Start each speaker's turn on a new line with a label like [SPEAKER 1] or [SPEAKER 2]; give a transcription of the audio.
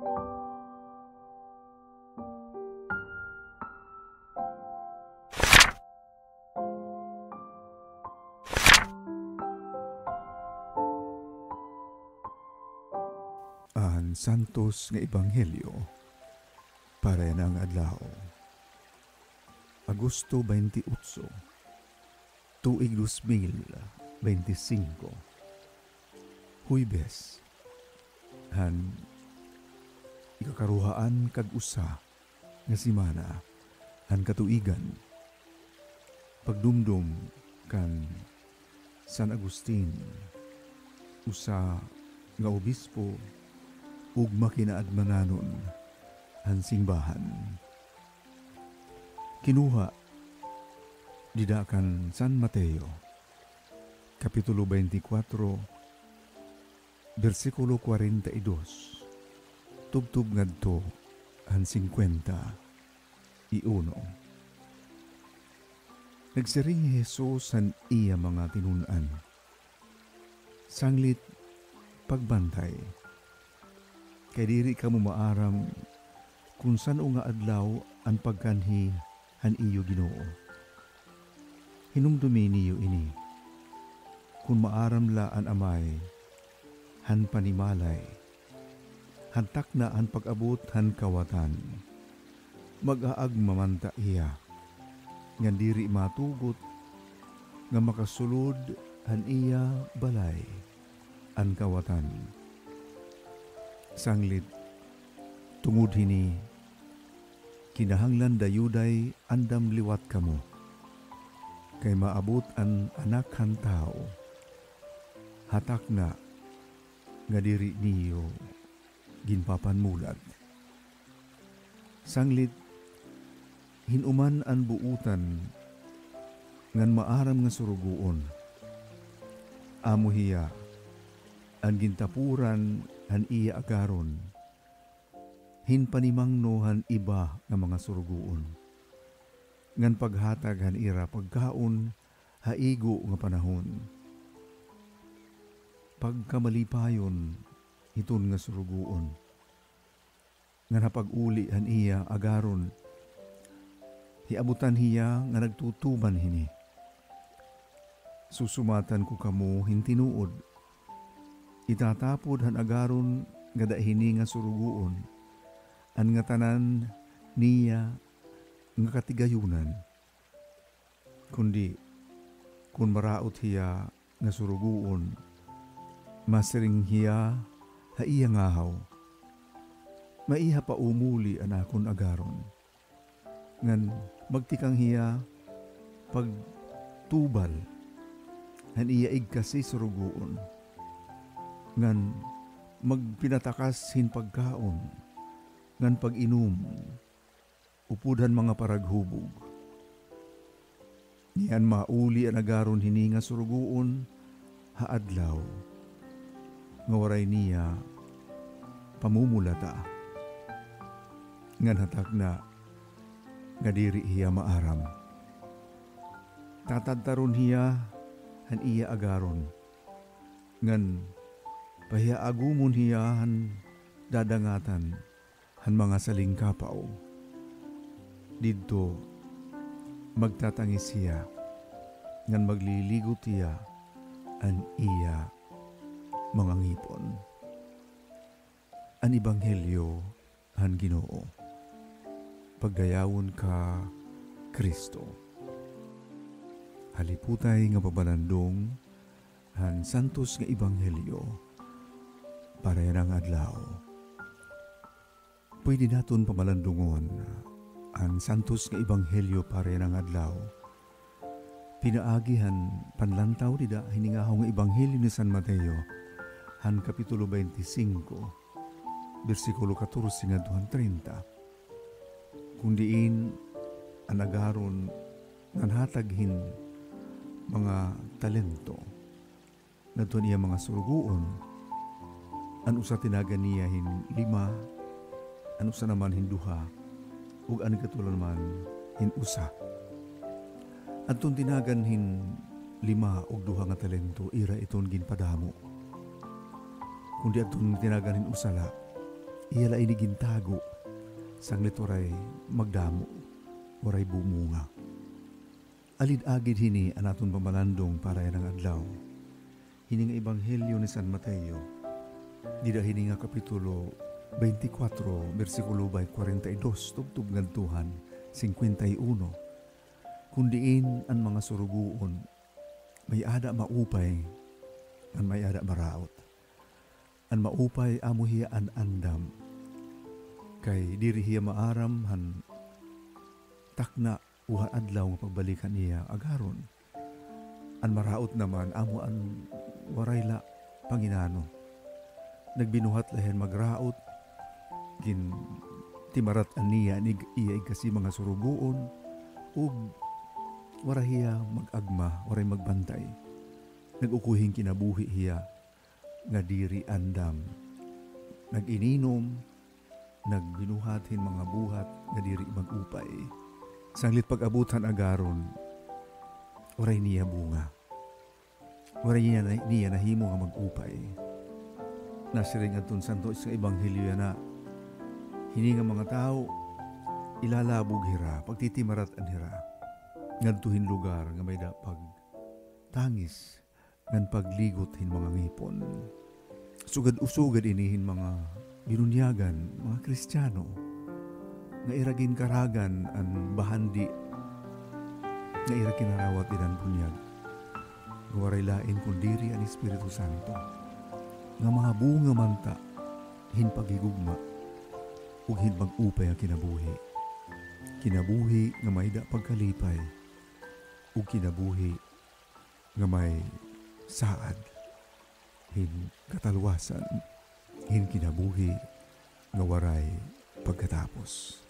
[SPEAKER 1] Ang Santos nga Ebanghelyo para ng adlaw. Agosto 28, tuig 2025. Huwebes. Han ikakaruhaan kag usa nga semana han katuigan. Pagdumdum kan San Agustin, usa nga obispo ug makinaadmananon ang simbahan. Kinuha didakan San Mateo, Kapitulo 24, versikulo 42, tubtub ngadto ang 51. Nagsiring Jesus ang iya mga tinunan. Sanglit pagbantay, kay diri ka mo maaram kung saan nga adlaw ang pagkanhi han iyo Ginoo. Hinumdumi niyo ini, kung maaram la an amay, han panimalay, hantak na ang pag-abot han kawatan, mag-aag mamanta iya, nga diri matugot, nga makasulod han iya balay, an kawatan. Sanglit, tungod hini, kinahanglan dayuday andam liwat kamo, kay maabot an anak han tao, hatak na, nga diri niyo, ginpapanmulat. Sanglit, hinuman an buutan, ngan maaram nga surugoon, amo hiya, ang gintapuran han iya agaron, hinpanimangno han iba nga mga surugoon. Ngan paghatag han ira pagkaon, haigo nga panahon. Pagkamalipayon, hiton nga surugoon. Ngan hapag-uli han iya agaron, hiabutan hiya nga nagtutuban hini. Susumatan ko kamo hintinuod, itatapod han agaron nga dahini nga surugoon, an nga tanan niya nga katigayunan. Kundi, kung maraot hiya nga surugoon, masiring hiya haiya ngahaw. Maiha pa umuli an akon agaron. Ngan magtikang hiya pagtubal, han iya igkasi surugoon. Ngan magpinatakas hin pagkaon, ngan pag-inom, upudhan mga paraghubog. Niyan mauli ang agaron hini nga surugoon, haadlaw, nga waray niya pamumulata. Ngan hatak na, nga diri hiya maaram. Tatadtaron hiya, han iya agaron, ngan pahiaagumon hiya han dadangatan han mga salingkapaw. Didto magtatangis siya, ngan magliligot hiya an iya mga ngipon. An Ebanghelyo han Ginoo. Paggayawon ka, Kristo. Haliputay nga pabalandong han Santos nga Ebanghelyo para ng adlaw. Pwede naton pamalandungon ang Santos nga Ebanghelyo para ng adlaw. Pinaagihan panlantaw dida hiningahaw nga Ebanghelyo ni San Mateo han Kapitulo 25, versikulo 14 nga 30. Kung diin ang agaron nanhataghin mga talento na ito niya mga surugoon, an usa tinagan niya hin 5, an usa naman hin 2, ug an katulad naman hin usa. At itong tinagan hin 5 ug 2 nga talento, ira iton ginpadamo. Kundi atong tinagan hin usala, iyala inigintago, sanglit waray magdamo, waray bumunga. Alid-agid hini anaton pamalandong para yan ang adlaw. Hini nga Ebanghelyo ni San Mateo, dida hini nga Kapitulo 24, versikulo 42, tubtub ngadtuhan 51. Kundiin ang mga suruguon, may ada maupay, an may ada maraot. An maupay amo hiya an andam, kay diri hiya maaram han takna uha adlaw nga pagbalikan niya agaron. An maraot naman amo an warayla panginano. Nagbinuhat lahen magraot, gin timarat aniya ni iya kasi mga suruguon, ug warahiya mag-agma, waray magbantay. Nag-ukuhing kinabuhi hiya, nga diri andam. Nag-ininom, nagbinuhatin mga buhat, nga diri mag-upay. Sanglit pag-abutan agaron, waray niya bunga. Waray niya nahimo nga mag-upay. Nasiring atun santo sa Ebanghelyo na, hini nga mga tao, ilalabog hira, pagtitimarat an hira. Ngadtuhin lugar nga may dapag tangis, ngan pagligot hin mga ngipon. Sugad-usugad inihin mga binunyagan, mga Kristiyano, nga iragin karagan an bahandi, nga iragin narawat inan bunyag. Waray lain kundiri an Espiritu Santo, nga mga bunga manta, hin pagigugma, ug hin mag-upay ang kinabuhi. Kinabuhi nga may da pagkalipay, ug kinabuhi nga may saad, hin katalwasan, hin kinabuhi nga waray pagkatapos.